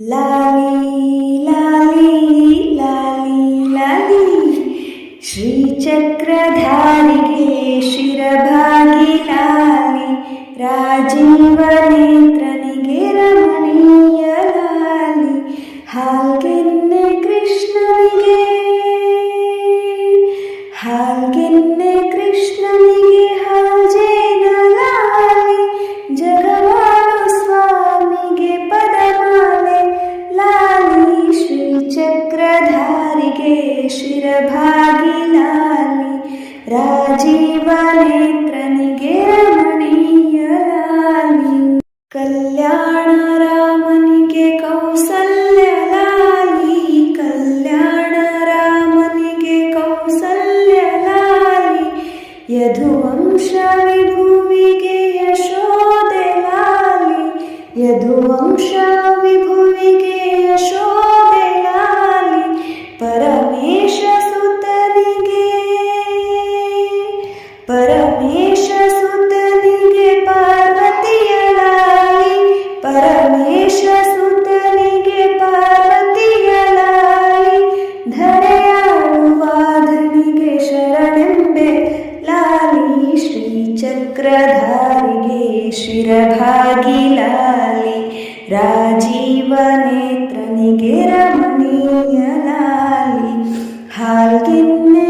ಲಾಲಿ ಲಾಲಿ ಲಾಲಿ ಲಾಲಿ ಶ್ರೀಚಕ್ರಧಾರಿಗೆ ಶಿರಭಾಗಿ ಲಾಲಿ ರಾಜೀವ ನೇತ್ರನಿಗೆ ರಮಣೀಯ ಲಾಲಿ ಹಾಲ್ಗೆನ್ನೆ ಕೃಷ್ಣನಿಗೆ ಹಾಲ್ಜೇನ ಲಾಲಿ ಜಗವಾಳು ಸ್ವಾಮಿಗೆ ಪದಮಾಲೆ ಲಾಲಿ ಶ್ರೀಚಕ್ರಧಾರಿಗೆ ಶಿರಭಾಗಿ ಲಾಲಿ ರಾಜೀವ ನೇತ್ರನಿಗೆ ರಮಣೀಯ ಲಾಲಿ ಕಲ್ಯಾಣ ರಾಮನಿಗೆ ಕೌಸಲ್ಯ ಲಾಲಿ ಕಲ್ಯಾಣ ರಾಮನಿಗೆ ಕೌಸಲ್ಯ ಲಾಲಿ ಯದುವಂಶ ವಿಭುವಿಗೆ ಯಶೋದೆ ಲಾಲಿ ಯದುವಂಶ ವಿಭುವಿಗೆ ಯಶೋದೆ ಲಾಲಿ ಪರಮೇಶ ಸುತನಿಗೆ ಪಾರ್ವತಿಯ ಲಾಲಿ ಪರಮೇಶ ಸುತನಿಗೆ ಪಾರ್ವತಿಯ ಲಾಲಿ ಧರೆಯಾಳುವ ಧನಿಗೆ ಶರಣೆಂಬೆ ಲಾಲಿ ಶ್ರೀಚಕ್ರಧಾರಿಗೆ ಶಿರಭಾಗಿ ಲಾಲಿ ರಾಜೀವ ನೇತ್ರನಿಗೆ ರಮಣೀಯ ಲಾಲಿ ಹಾಲ್ಗೆನ್ನೆ